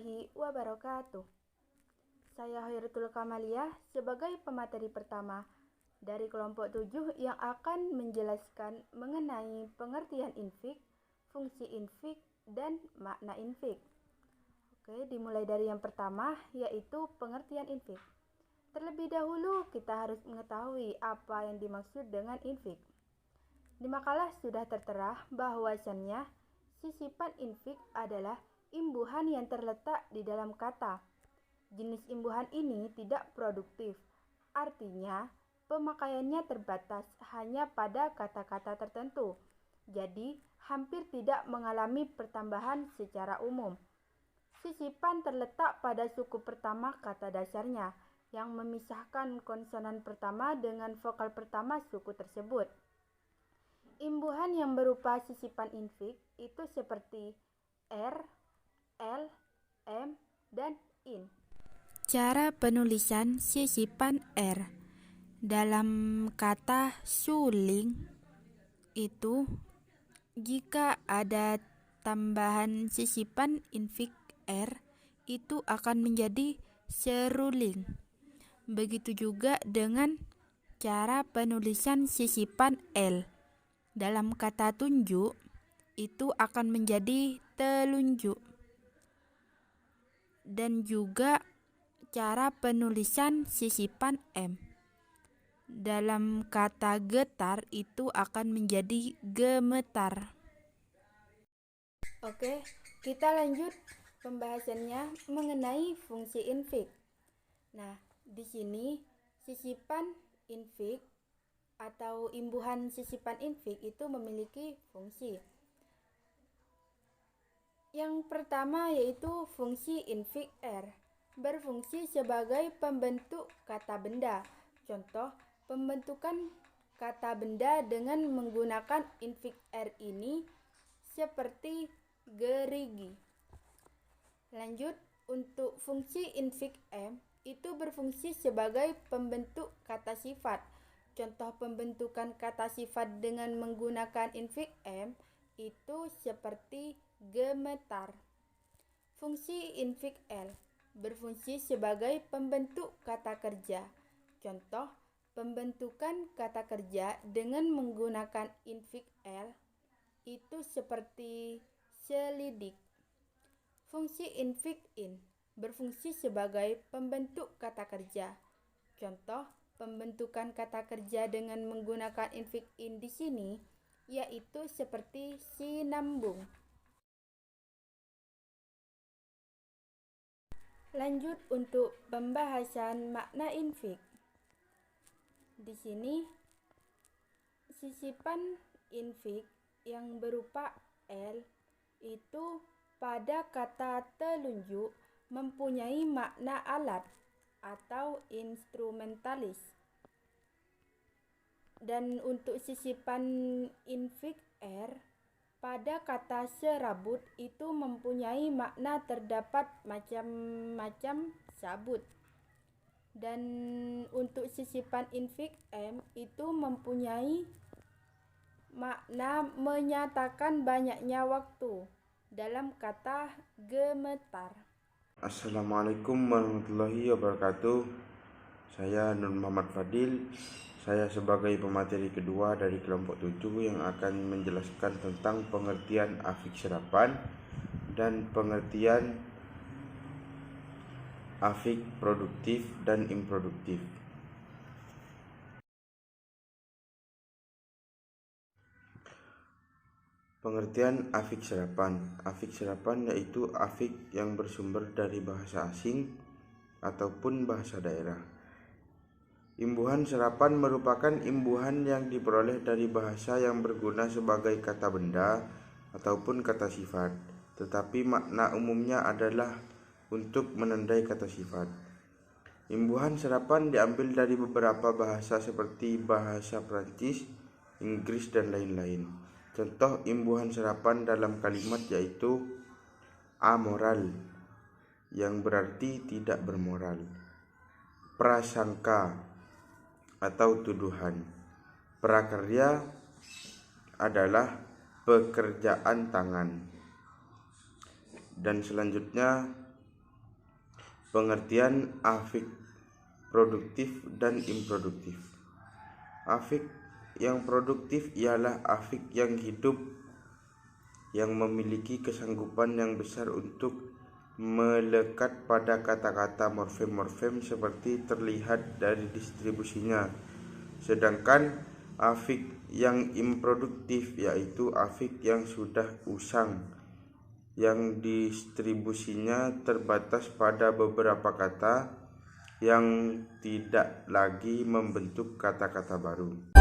warahmatullahi wabarakatuh. Saya Hoiratul Kamalia sebagai pemateri pertama dari kelompok 7 yang akan menjelaskan mengenai pengertian infik, fungsi infik, dan makna infik. Oke, dimulai dari yang pertama yaitu pengertian infik. Terlebih dahulu kita harus mengetahui apa yang dimaksud dengan infik. Di makalah sudah tertera bahwasannya sisipan infik adalah imbuhan yang terletak di dalam kata. Jenis imbuhan ini tidak produktif, artinya pemakaiannya terbatas hanya pada kata-kata tertentu, jadi hampir tidak mengalami pertambahan secara umum. Sisipan terletak pada suku pertama kata dasarnya, yang memisahkan konsonan pertama dengan vokal pertama suku tersebut. Imbuhan yang berupa sisipan infik itu seperti R, L, M, dan IN. Cara penulisan sisipan R dalam kata suling itu jika ada tambahan sisipan infik R itu akan menjadi seruling. Begitu juga dengan cara penulisan sisipan L dalam kata tunjuk itu akan menjadi telunjuk. Dan juga cara penulisan sisipan M dalam kata getar itu akan menjadi gemetar. Oke, kita lanjut pembahasannya mengenai fungsi infik. Nah, di sini sisipan infik atau imbuhan sisipan infik itu memiliki fungsi. Yang pertama yaitu fungsi infik R. Berfungsi sebagai pembentuk kata benda. Contoh, pembentukan kata benda dengan menggunakan infik R ini seperti gerigi. Lanjut, untuk fungsi infik M itu berfungsi sebagai pembentuk kata sifat. Contoh pembentukan kata sifat dengan menggunakan infik M itu seperti gemetar. Fungsi infik L berfungsi sebagai pembentuk kata kerja. Contoh, pembentukan kata kerja dengan menggunakan infik L itu seperti selidik. Fungsi infik in berfungsi sebagai pembentuk kata kerja. Contoh, pembentukan kata kerja dengan menggunakan infik in di sini yaitu seperti sinambung. Lanjut untuk pembahasan makna infik. Di sini sisipan infik yang berupa L itu pada kata telunjuk mempunyai makna alat atau instrumentalis. Dan untuk sisipan infik R pada kata serabut itu mempunyai makna terdapat macam-macam sabut. Dan untuk sisipan infik M itu mempunyai makna menyatakan banyaknya waktu dalam kata gemetar. Assalamualaikum warahmatullahi wabarakatuh. Saya Nur Muhammad Fadil. Saya sebagai pemateri kedua dari kelompok 7 yang akan menjelaskan tentang pengertian afik serapan dan pengertian afik produktif dan improduktif. Pengertian afik serapan. Afik serapan yaitu afik yang bersumber dari bahasa asing ataupun bahasa daerah. Imbuhan serapan merupakan imbuhan yang diperoleh dari bahasa yang berguna sebagai kata benda ataupun kata sifat, tetapi makna umumnya adalah untuk menandai kata sifat. Imbuhan serapan diambil dari beberapa bahasa seperti bahasa Prancis, Inggris, dan lain-lain. Contoh imbuhan serapan dalam kalimat yaitu amoral, yang berarti tidak bermoral. Prasangka atau tuduhan. Prakarya adalah pekerjaan tangan. Dan selanjutnya Pengertian afik produktif dan improduktif. Afik yang produktif ialah afik yang hidup, yang memiliki kesanggupan yang besar untuk melekat pada kata-kata morfem-morfem seperti terlihat dari distribusinya. Sedangkan afik yang improduktif yaitu afik yang sudah usang, yang distribusinya terbatas pada beberapa kata yang tidak lagi membentuk kata-kata baru.